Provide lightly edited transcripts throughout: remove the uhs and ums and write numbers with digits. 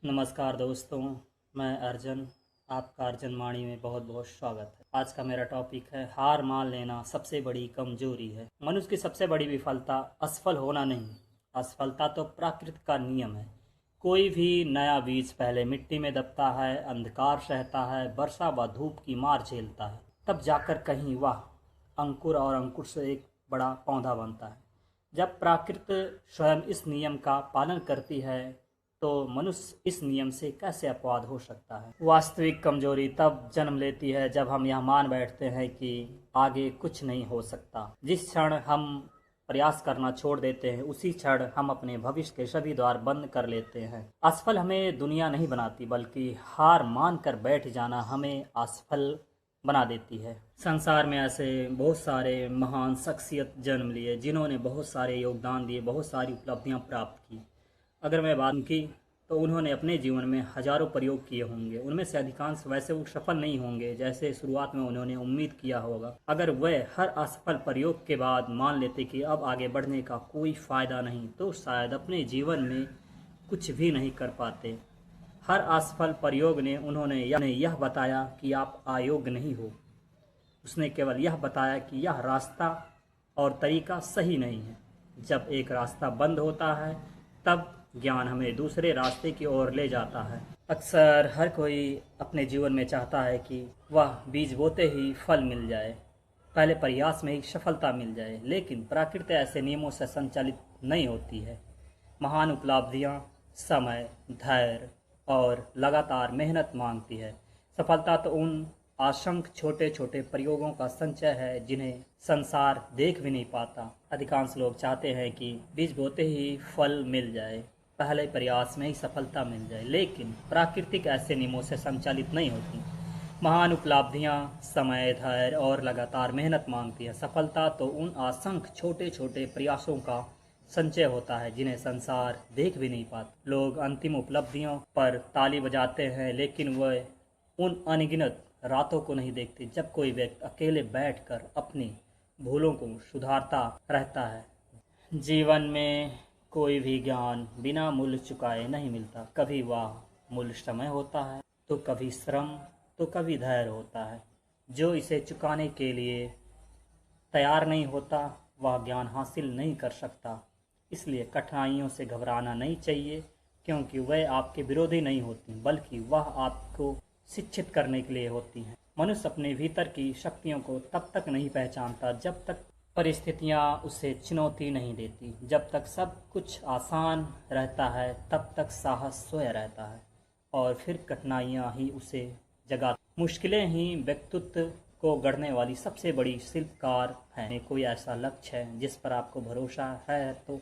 नमस्कार दोस्तों, मैं अर्जुन। आपका अर्जुन वाणी में बहुत बहुत स्वागत है। आज का मेरा टॉपिक है हार मान लेना सबसे बड़ी कमजोरी है। मनुष्य की सबसे बड़ी विफलता असफल होना नहीं, असफलता तो प्रकृति का नियम है। कोई भी नया बीज पहले मिट्टी में दबता है, अंधकार सहता है, वर्षा व धूप की मार झेलता है, तब जाकर कहीं वह अंकुर और अंकुर से एक बड़ा पौधा बनता है। जब प्रकृति स्वयं इस नियम का पालन करती है तो मनुष्य इस नियम से कैसे अपवाद हो सकता है। वास्तविक कमजोरी तब जन्म लेती है जब हम यह मान बैठते हैं कि आगे कुछ नहीं हो सकता। जिस क्षण हम प्रयास करना छोड़ देते हैं उसी क्षण हम अपने भविष्य के सभी द्वार बंद कर लेते हैं। असफल हमें दुनिया नहीं बनाती, बल्कि हार मान कर बैठ जाना हमें असफल बना देती है। संसार में ऐसे बहुत सारे महान शख्सियत जन्म लिए जिन्होंने बहुत सारे योगदान दिए, बहुत सारी उपलब्धियां प्राप्त की। अगर मैं बात की तो उन्होंने अपने जीवन में हजारों प्रयोग किए होंगे। उनमें से अधिकांश वैसे वो सफल नहीं होंगे जैसे शुरुआत में उन्होंने उम्मीद किया होगा। अगर वह हर असफल प्रयोग के बाद मान लेते कि अब आगे बढ़ने का कोई फ़ायदा नहीं, तो शायद अपने जीवन में कुछ भी नहीं कर पाते। हर असफल प्रयोग ने उन्होंने यह बताया कि आप अयोग्य नहीं हो। उसने केवल यह बताया कि यह रास्ता और तरीका सही नहीं है। जब एक रास्ता बंद होता है तब ज्ञान हमें दूसरे रास्ते की ओर ले जाता है। अक्सर हर कोई अपने जीवन में चाहता है कि वह बीज बोते ही फल मिल जाए, पहले प्रयास में ही सफलता मिल जाए, लेकिन प्रकृति ऐसे नियमों से संचालित नहीं होती है। महान उपलब्धियां समय, धैर्य और लगातार मेहनत मांगती है। सफलता तो उन असंख्य छोटे छोटे प्रयोगों का संचय है जिन्हें संसार देख भी नहीं पाता। अधिकांश लोग चाहते हैं कि बीज बोते ही फल मिल जाए, पहले प्रयास में ही सफलता मिल जाए, लेकिन प्राकृतिक ऐसे नियमों से संचालित नहीं होती। महान उपलब्धियां समय, धैर्य और लगातार मेहनत मांगती है। सफलता तो उन असंख्य छोटे छोटे प्रयासों का संचय होता है जिन्हें संसार देख भी नहीं पाता। लोग अंतिम उपलब्धियों पर ताली बजाते हैं, लेकिन वह उन अनगिनत रातों को नहीं देखते जब कोई व्यक्ति अकेले बैठकर अपनी भूलों को सुधारता रहता है। जीवन में कोई भी ज्ञान बिना मूल्य चुकाए नहीं मिलता। कभी वह मूल्य समय होता है, तो कभी श्रम, तो कभी धैर्य होता है। जो इसे चुकाने के लिए तैयार नहीं होता वह ज्ञान हासिल नहीं कर सकता। इसलिए कठिनाइयों से घबराना नहीं चाहिए, क्योंकि वह आपके विरोधी नहीं होती, बल्कि वह आपको शिक्षित करने के लिए होती हैं। मनुष्य अपने भीतर की शक्तियों को तब तक नहीं पहचानता जब तक परिस्थितियां उसे चुनौती नहीं देती। जब तक सब कुछ आसान रहता है तब तक साहस सोया रहता है, और फिर कठिनाइयां ही उसे जगाती। मुश्किलें ही व्यक्तित्व को गढ़ने वाली सबसे बड़ी शिल्पकार हैं। कोई ऐसा लक्ष्य है जिस पर आपको भरोसा है तो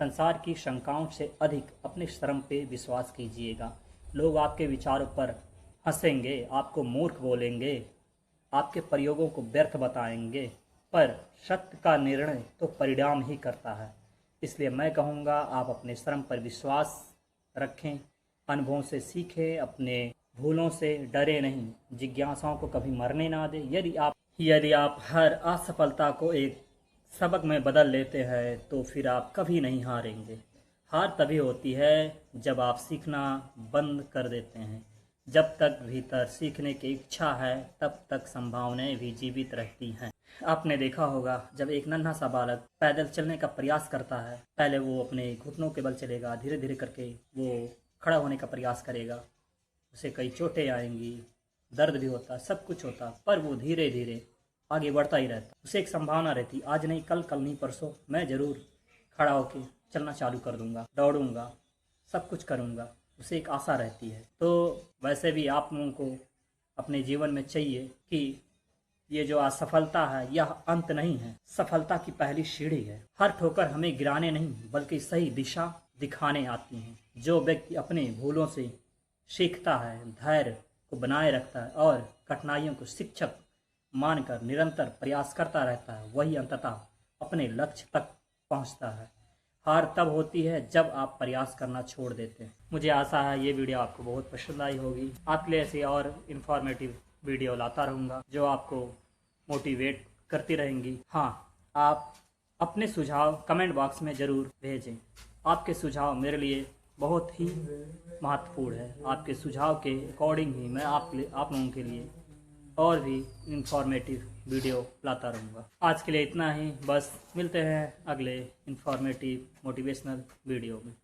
संसार की शंकाओं से अधिक अपने श्रम पे विश्वास कीजिएगा। लोग आपके विचारों पर हंसेंगे, आपको मूर्ख बोलेंगे, आपके प्रयोगों को व्यर्थ बताएंगे, पर सत्य का निर्णय तो परिणाम ही करता है। इसलिए मैं कहूँगा आप अपने श्रम पर विश्वास रखें, अनुभवों से सीखें, अपने भूलों से डरे नहीं, जिज्ञासाओं को कभी मरने ना दें। यदि आप हर असफलता को एक सबक में बदल लेते हैं तो फिर आप कभी नहीं हारेंगे। हार तभी होती है जब आप सीखना बंद कर देते हैं। जब तक भीतर सीखने की इच्छा है तब तक संभावनाएं भी जीवित रहती हैं। आपने देखा होगा जब एक नन्हा सा बालक पैदल चलने का प्रयास करता है, पहले वो अपने घुटनों के बल चलेगा, धीरे धीरे करके वो खड़ा होने का प्रयास करेगा, उसे कई चोटें आएंगी, दर्द भी होता, सब कुछ होता, पर वो धीरे धीरे आगे बढ़ता ही रहता। उसे एक संभावना रहती, आज नहीं कल, कल नहीं परसों मैं ज़रूर खड़ा होके चलना चालू कर दूंगा, दौड़ूंगा, सब कुछ करूंगा। उसे एक आशा रहती है। तो वैसे भी आप लोगों को अपने जीवन में चाहिए कि ये जो असफलता है यह अंत नहीं है, सफलता की पहली सीढ़ी है। हर ठोकर हमें गिराने नहीं बल्कि सही दिशा दिखाने आती है। जो व्यक्ति अपने भूलों से सीखता है, धैर्य को बनाए रखता है और कठिनाइयों को शिक्षक मानकर निरंतर प्रयास करता रहता है, वही अंततः अपने लक्ष्य तक पहुंचता है। हार तब होती है जब आप प्रयास करना छोड़ देते हैं। मुझे आशा है ये वीडियो आपको बहुत पसंद आई होगी। आपके लिए ऐसी और इन्फॉर्मेटिव वीडियो लाता रहूँगा जो आपको मोटिवेट करती रहेंगी। हाँ, आप अपने सुझाव कमेंट बॉक्स में ज़रूर भेजें। आपके सुझाव मेरे लिए बहुत ही महत्वपूर्ण है। आपके सुझाव के अकॉर्डिंग ही मैं आप लोगों के लिए और भी इंफॉर्मेटिव वीडियो लाता रहूँगा। आज के लिए इतना ही, बस मिलते हैं अगले इंफॉर्मेटिव मोटिवेशनल वीडियो में।